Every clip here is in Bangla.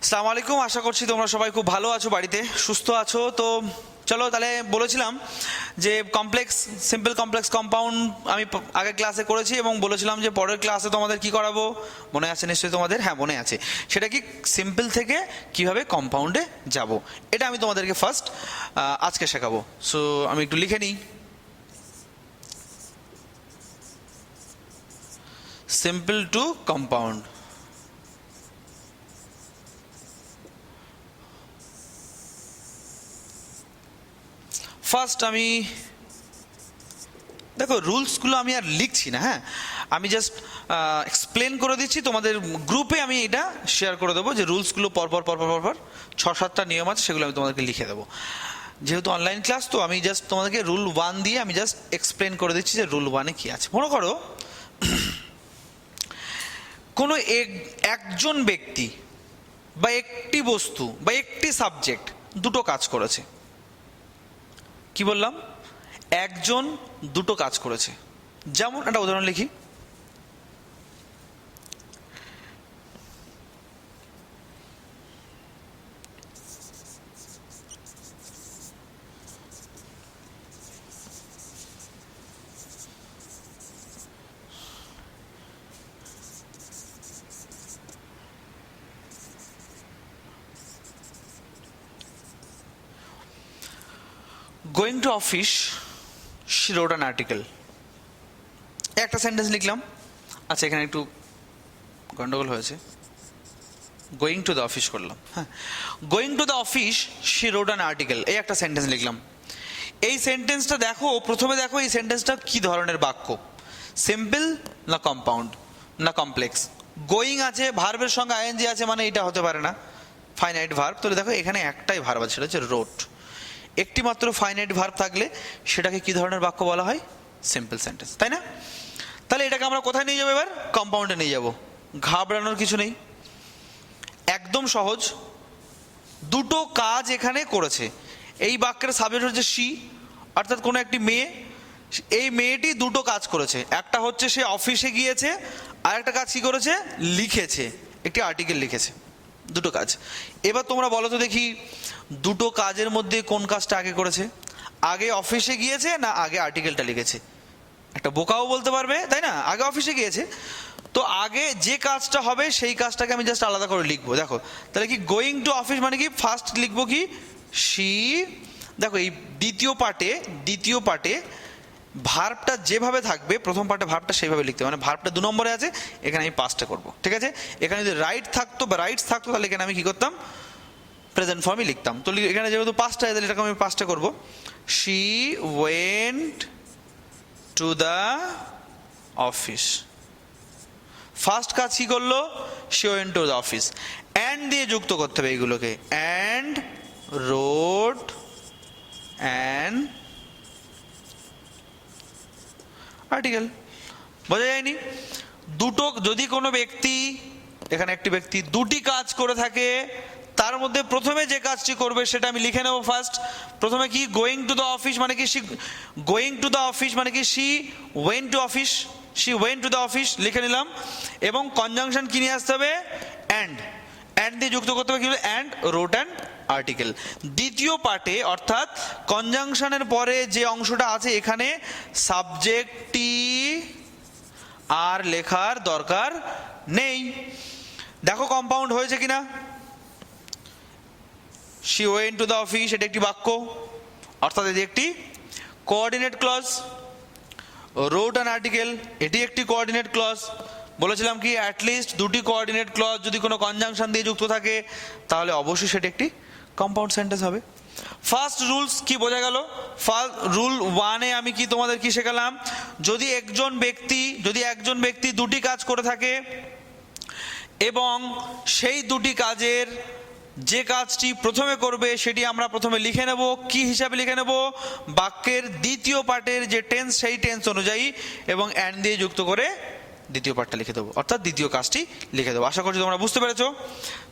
আসসালামু আলাইকুম, আশা করছি তোমরা সবাই খুব ভালো আছো, বাড়িতে সুস্থ আছো। তো চলো তাহলে বলেছিলাম যে সিম্পল কমপ্লেক্স কম্পাউন্ড আমি আগের ক্লাসে করেছি এবং বলেছিলাম যে পরের ক্লাসে তোমাদের কি করাবো, মনে আছে নিশ্চয়ই তোমাদের? হ্যাঁ, মনে আছে। সেটা কি, সিম্পল থেকে কিভাবে কম্পাউন্ডে যাব, এটা আমি তোমাদেরকে ফার্স্ট আজকে শেখাবো। সো আমি একটু লিখে নিই, সিম্পল টু কম্পাউন্ড। ফার্স্ট আমি দেখো, রুলসগুলো আমি আর লিখছি না, হ্যাঁ, আমি জাস্ট এক্সপ্লেন করে দিচ্ছি। তোমাদের গ্রুপে আমি এটা শেয়ার করে দেবো যে রুলসগুলো পরপর পরপর পরপর 6-7টা নিয়ম আছে, সেগুলো আমি তোমাদেরকে লিখে দেবো। যেহেতু অনলাইন ক্লাস, তো আমি জাস্ট তোমাদেরকে রুল 1 দিয়ে আমি জাস্ট এক্সপ্লেন করে দিচ্ছি যে রুল 1-এ কী আছে। মনে করো কোনো একজন ব্যক্তি বা একটি বস্তু বা একটি সাবজেক্ট দুটো কাজ করেছে। কি বললাম? একজন দুটো কাজ করেছে। যেমন একটা উদাহরণ লিখি, going to office, she wrote an article. একটা সেন্টেন্স লিখলাম। আচ্ছা, এখানে একটু গন্ডগোল হয়েছে, গোয়িং টু দ্য অফিস করলাম। হ্যাঁ, going to the office, she wrote an article, এই একটা সেন্টেন্স লিখলাম। এই সেন্টেন্সটা দেখো, প্রথমে দেখো এই সেন্টেন্সটা কি ধরনের বাক্য, সিম্পল না কম্পাউন্ড না কমপ্লেক্স। গোয়িং আছে, ভার্বের সঙ্গে আইএনজি আছে, মানে এটা হতে পারে না ফাইনাইট ভার্ব। তাহলে দেখো এখানে একটাই ভার্ব আছে, সেটা হচ্ছে রোট। একটি মাত্র ফাইনাইট ভার্ব থাকলে সেটাকে কি ধরনের বাক্য বলা হয়? সিম্পল সেন্টেন্স, তাই না? তাহলে এটাকে আমরা কোথায় নিয়ে যাবো এবার? কম্পাউন্ডে নিয়ে যাব। ঘাবড়ানোর কিছু নেই, একদম সহজ। দুটো কাজ এখানে করেছে। এই বাক্যের সাবজেক্ট হচ্ছে শি, অর্থাৎ কোনো একটি মেয়ে। এই মেয়েটি দুটো কাজ করেছে, একটা হচ্ছে সে অফিসে গিয়েছে, আর একটা কাজ কি করেছে? লিখেছে, একটি আর্টিকেল লিখেছে। দুটো কাজ। এবার তোমরা বলো তো দেখি, দুটো কাজের মধ্যে কোন কাজটা আগে করেছে? আগে অফিসে গিয়েছে না আগে আর্টিকেলটা লিখেছে? একটা বোকাও বলতে পারবে, তাই না? আগে অফিসে গিয়েছে, তো আগে যে কাজটা হবে সেই কাজটাকে আমি জাস্ট আলাদা করে লিখবো। দেখো তাহলে কি, গোয়িং টু অফিস মানে কি, ফার্স্ট লিখবো কি, শি। দেখো এই দ্বিতীয় পার্টে ভার্বটা যেভাবে থাকবে, প্রথম পার্টে ভার্বটা সেইভাবে লিখতে হবে, মানে ভার্বটা 2 নম্বরে আছে, এখানে আমি 5টা করবো, ঠিক আছে? এখানে যদি রাইট থাকতো বা রাইটস থাকতো, তাহলে এখানে আমি কি করতাম? প্রেজেন্ট ফর্মই লিখতাম। তো এখানে যেহেতু 5টা, তাহলে এটাকে আমি 5টা করবো। She went to the office. First কাজ কি করলো? She went to the office. And দিয়ে যুক্ত করতে হবে এইগুলোকে, অ্যান্ড রোড অ্যান আর্টিকেল। বোঝা যায়নি? দুটো, যদি কোনো ব্যক্তি, এখানে একটি ব্যক্তি দুটি কাজ করে থাকে, তার মধ্যে প্রথমে যে কাজটি করবে সেটা আমি লিখে নেব ফার্স্ট। প্রথমে কি, গোয়িং টু দ্য অফিস মানে কি, গোয়িং টু দ্য অফিস মানে কি, she went to office, she went to the office লিখে নিলাম। এবং কনজাংশন কি নিয়ে আসতে হবে? অ্যান্ড দিয়ে যুক্ত করতে হবে কি, অ্যান্ড রোট অ্যান আর্টিকেল। দ্বিতীয় পার্টে, অর্থাৎ কনজাংশনের পরে যে অংশটা আছে, এখানে সাবজেক্টটি আর লেখার দরকার নেই। দেখো কম্পাউন্ড হয়েছে কিনা। She went to the office, এটা একটি বাক্য, অর্থাৎ এটি একটি কোঅর্ডিনেট ক্লজ। রোট অ্যান আর্টিকেল, এটি একটি কোঅর্ডিনেট ক্লজ। বলেছিলাম কি, অ্যাটলিস্ট দুটি কোঅর্ডিনেট ক্লজ যদি কোনো কনজাংশন দিয়ে যুক্ত থাকে, তাহলে অবশ্যই সেটি একটি কম্পাউন্ড সেন্টেন্স হবে। ফার্স্ট রুলস কি বোঝা গেল? রুল 1-এ আমি কি তোমাদের কি শেখালাম? যদি একজন ব্যক্তি দুটি কাজ করে থাকে এবং সেই দুটি কাজের যে কাজটি প্রথমে করবে সেটি আমরা প্রথমে লিখে নেব। কি হিসাবে লিখে নেব? বাক্যের দ্বিতীয় পার্টের যে টেন্স, সেই টেন্স অনুযায়ী, এবং অ্যান্ড দিয়ে যুক্ত করে দ্বিতীয় পার্টটা লিখে দেবো, অর্থাৎ দ্বিতীয় কাজটি লিখে দেবো। আশা করছি তোমরা বুঝতে পেরেছো।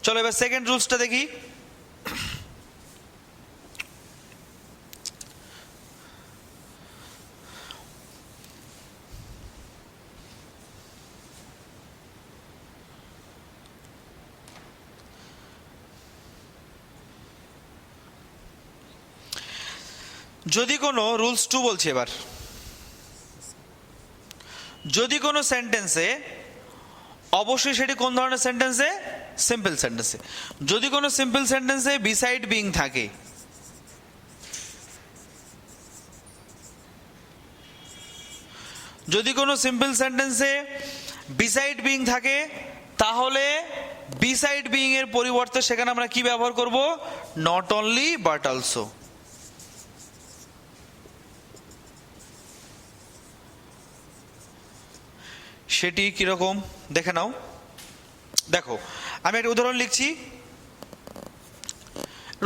চলো এবার সেকেন্ড রুলসটা দেখি। যদি কোনো রুলস 2 বলছি এবার, যদি কোনো সেন্টেন্সে, অবশ্যই সেটি কোন ধরনের সেন্টেন্সে, সিম্পল সেন্টেন্সে, যদি কোনো সিম্পল সেন্টেন্সে বিসাইড বিং থাকে, যদি কোনো সিম্পল সেন্টেন্সে বিসাইড বিং থাকে, তাহলে বিসাইড বিং এর পরিবর্তে সেখানে আমরা কি ব্যবহার করব, নট অনলি বাট অলসো। সেটি কিরকম দেখে নাও। দেখো আমি একটা উদাহরণ লিখছি,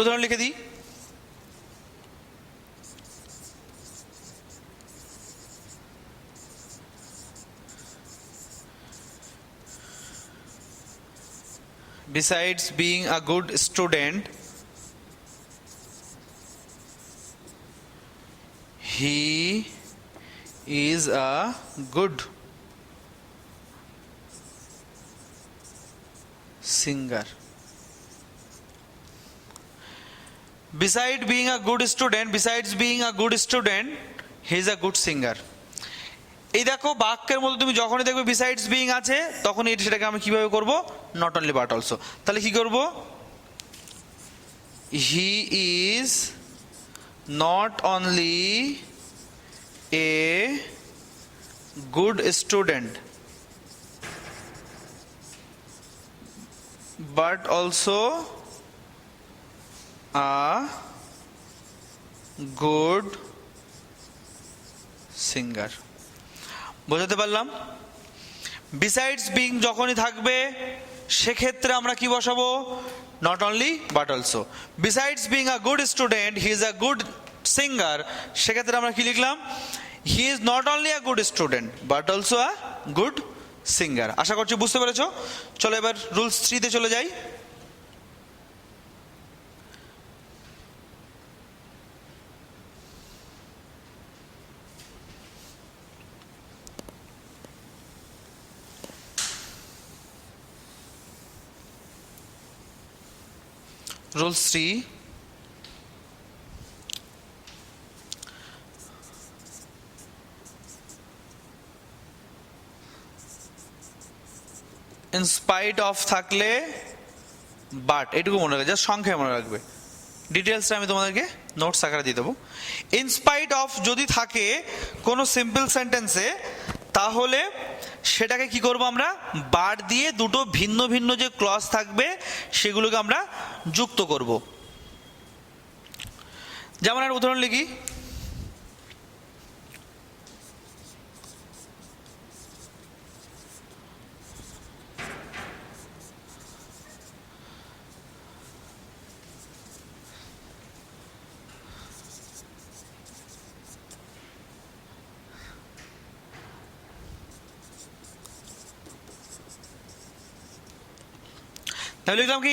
উদাহরণ লিখে দিই। Besides being a good student, he is a good singer. Besides being a good student, besides being a good student, he is a good singer. এই দেখো বাক্যের মধ্যে তুমি যখনই দেখবে বিসাইডস বিং আছে, তখন সেটাকে আমি কিভাবে করব, নট অনলি বাট অলসো। তাহলে কি করব, হি is not only a good student but also a good singer. বোঝাতে পারলাম? বিসাইডস বিং যখনই থাকবে সেক্ষেত্রে আমরা কি বসাবো, not only but also. Besides being a good student he is a good singer, সেক্ষেত্রে আমরা কি লিখলাম, he is not only a good student but also a good singer. আশা করছি বুঝতে পেরেছো। চলো এবার রুলস 3 তে চলে যাই। Rules 3, in spite of থাকলে বাট, এটুকু মনে রাখবে, জাস্ট সংখ্যায় মনে রাখবে, ডিটেলসটা আমি তোমাদেরকে নোটস আকারে দিয়ে দেবো। ইন স্পাইট অফ যদি থাকে কোনো সিম্পল সেন্টেন্সে, তাহলে সেটাকে কি করব আমরা, বাট দিয়ে দুটো ভিন্ন ভিন্ন যে ক্লজ থাকবে সেগুলোকে আমরা যুক্ত করব। যেমন একটা উদাহরণ লিখি, তাহলে লিখলাম কি,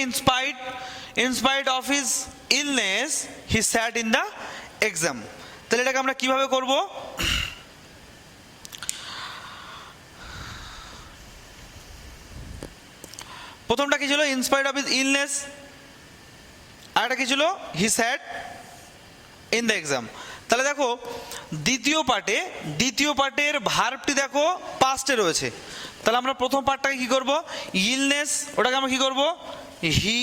in spite of his illness he sat in the exam. তাহলে এটাকে আমরা কিভাবে করব, প্রথমটা কি ছিল, in spite of his illness, আর একটা কি ছিল, he sat in the exam. তাহলে দেখো দ্বিতীয় পার্টের ভার্বটি দেখো পাস্টে রয়েছে। তাহলে আমরা প্রথম পার্টটাকে কি করব, ইলনেস, ওটাকে আমরা কি করব, হি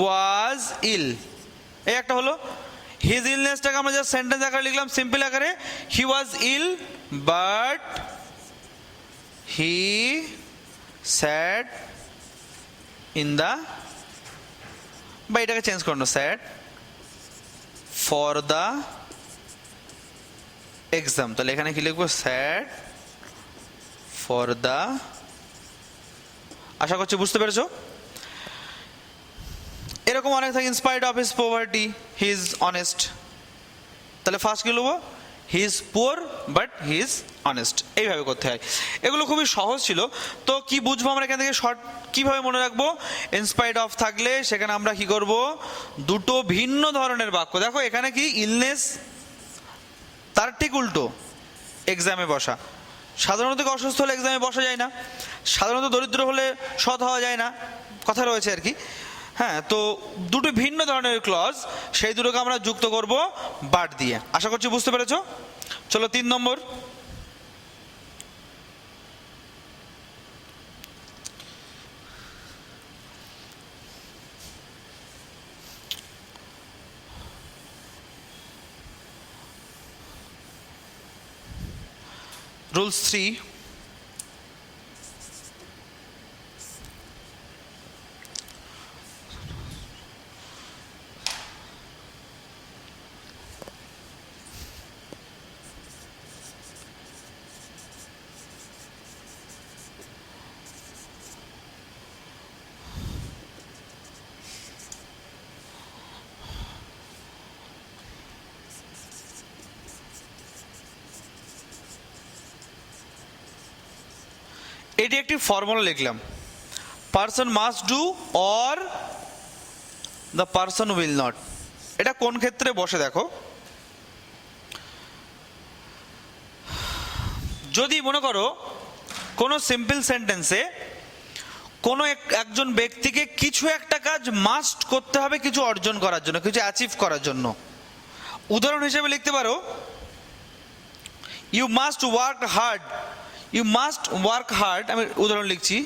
ওয়াজ ইল, এই একটা হলো। হিজ ইলনেসটাকে আমরা জাস্ট সেন্টেন্স আকারে লিখলাম, সিম্পল আকারে, he was ill but he sat in the, বা এটাকে চেঞ্জ করো, স্যাট ফর দ্য এক্সাম। তাহলে এখানে কি লিখবো, স্যাট ফর দ্য, আশা করছি বুঝতে পেরেছো। এরকম অনেক থাকে, in spite of his poverty he is honest. তাহলে ফার্স্ট কি লিখবো, he is poor but he is honest, এইভাবে করতে হয়। এগুলো খুবই সহজ ছিল। তো কি বুঝবো আমরা এখান থেকে, শর্ট কিভাবে মনে রাখবো, ইনস্পাইট অফ থাকলে সেখানে আমরা কি করব, দুটো ভিন্ন ধরনের বাক্য। দেখো এখানে কি, ইলনেস, তার ঠিক উল্টো এক্সামে বসা। সাধারণত অসুস্থ হলে এক্সামে বসা যায় না, সাধারণত দরিদ্র হলে সৎ হওয়া যায় না, কথা রয়েছে আর কি। হ্যাঁ, তো দুটো ভিন্ন ধরনের ক্লজ, সেই দুটোকে আমরা যুক্ত করব বাট দিয়ে। আশা করছি বুঝতে পেরেছো। চলো 3 নম্বর। রুলস 3, এটি একটি ফর্মুলা লিখলাম, person must do or the person will not. এটা কোন ক্ষেত্রে বসে দেখো, যদি মনে করো কোনো সিম্পল সেন্টেন্সে কোনো একজন ব্যক্তিকে কিছু একটা কাজ মাস্ট করতে হবে কিছু অর্জন করার জন্য, কিছু অ্যাচিভ করার জন্য। উদাহরণ হিসেবে লিখতে পারো, you must work hard, you must work hard. আমি উদাহরণ লিখছি,